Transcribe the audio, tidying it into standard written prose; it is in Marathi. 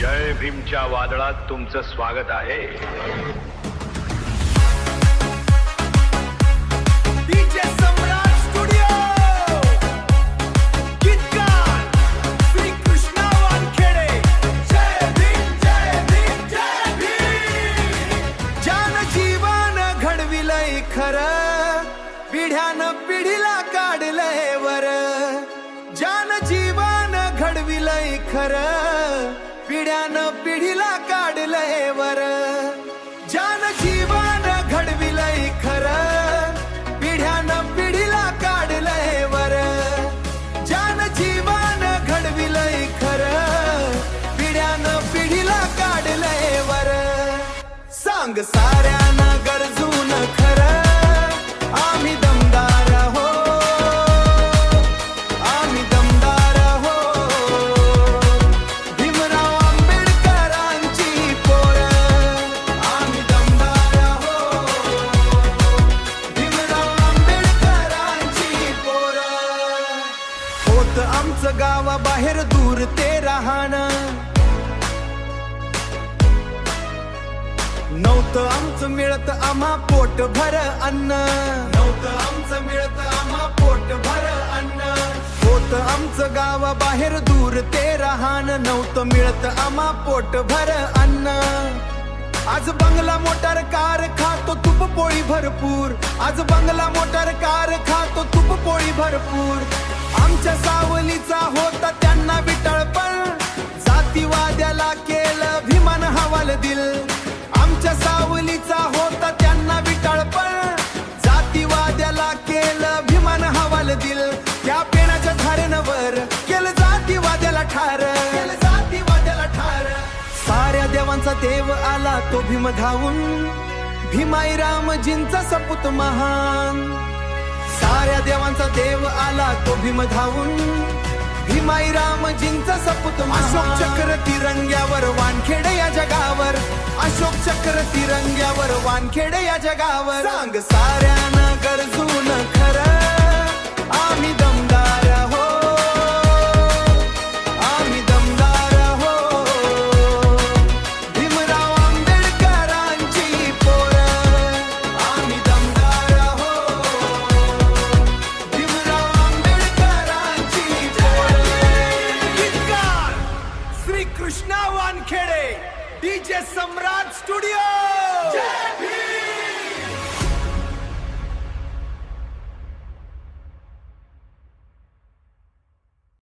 जय भीमच्या वादळात तुमचं स्वागत आहे. डीजे सम्राट स्टुडिओ गीतकार श्री कृष्णा वानखेडे. जय भीम जय भीम जय भीम. जान जीवन घडविलंय खरं, पिढ्यानं पिढीला काढलंय वर. जान जीवन घडविलंय खरं, पिढ्यानं पिढीला काढलंय वर. जान जीवन घडविलंय खरं, पिढ्यानं पिढीला काढलंय वर. जान जीवन घडविलंय खरं, पिढ्यानं पिढीला काढलंय वर. सांग साऱ्यानं गरजून खरं, आम्ही दमदार हो, आम्ही दमदार हो. भीमराव आंबेडकरांची पोरं, आम्ही दमदार हो, भीमराव आंबेडकरांची पोरं. होत आमचं गावाबाहेर दूर ते राहणं, नव्हतं आमचं मिळत आम्हा पोट भर अन्न. नव्हतं आमचं मिळत आम्हा पोट भर अन्न. होत आमचं गावाबाहेर दूर ते राहणं, नव्हतं मिळत आम्हा पोट भर अन्न. आज बंगला मोटर कार खातो तूप पोळी भरपूर. आज बंगला मोटर कार खातो तूप पोळी भरपूर. आमच्या सावलीचा होता त्यांना विटळपण, जातीवाद्याला केलं भीमान हवाल दिल. आमच्या सावलीचा होता त्यांना विटाळपण, जातीवाद्याला केलं भीमान हवाल दिल. त्या पेणाच्या धारेनवर केलं जातीवाद्याला ठार, केलं जातीवाद्याला ठार. साऱ्या देवांचा देव आला तो भीम धावून, भीमाई रामजींचा सपूत महान. साऱ्या देवांचा देव आला तो भीम धावून, भीमाई रामजींचा सपूत महान. अशोक चक्र तिरंग्यावर वानखेडे या जगावर, अशोक चक्र तिरंग्यावर वानखेडे या जगावर. सांग साऱ्यानं गरजून खरं, आम्ही दमदार हो, आम्ही दमदार हो. भीमराव आंबेडकरांची पोरं, आम्ही दमदार हो, भीमराव आंबेडकरांची पोरं. गीतकार श्री कृष्णा वानखेडे, डीजे सम्राट स्टुडिओ. जय भीम.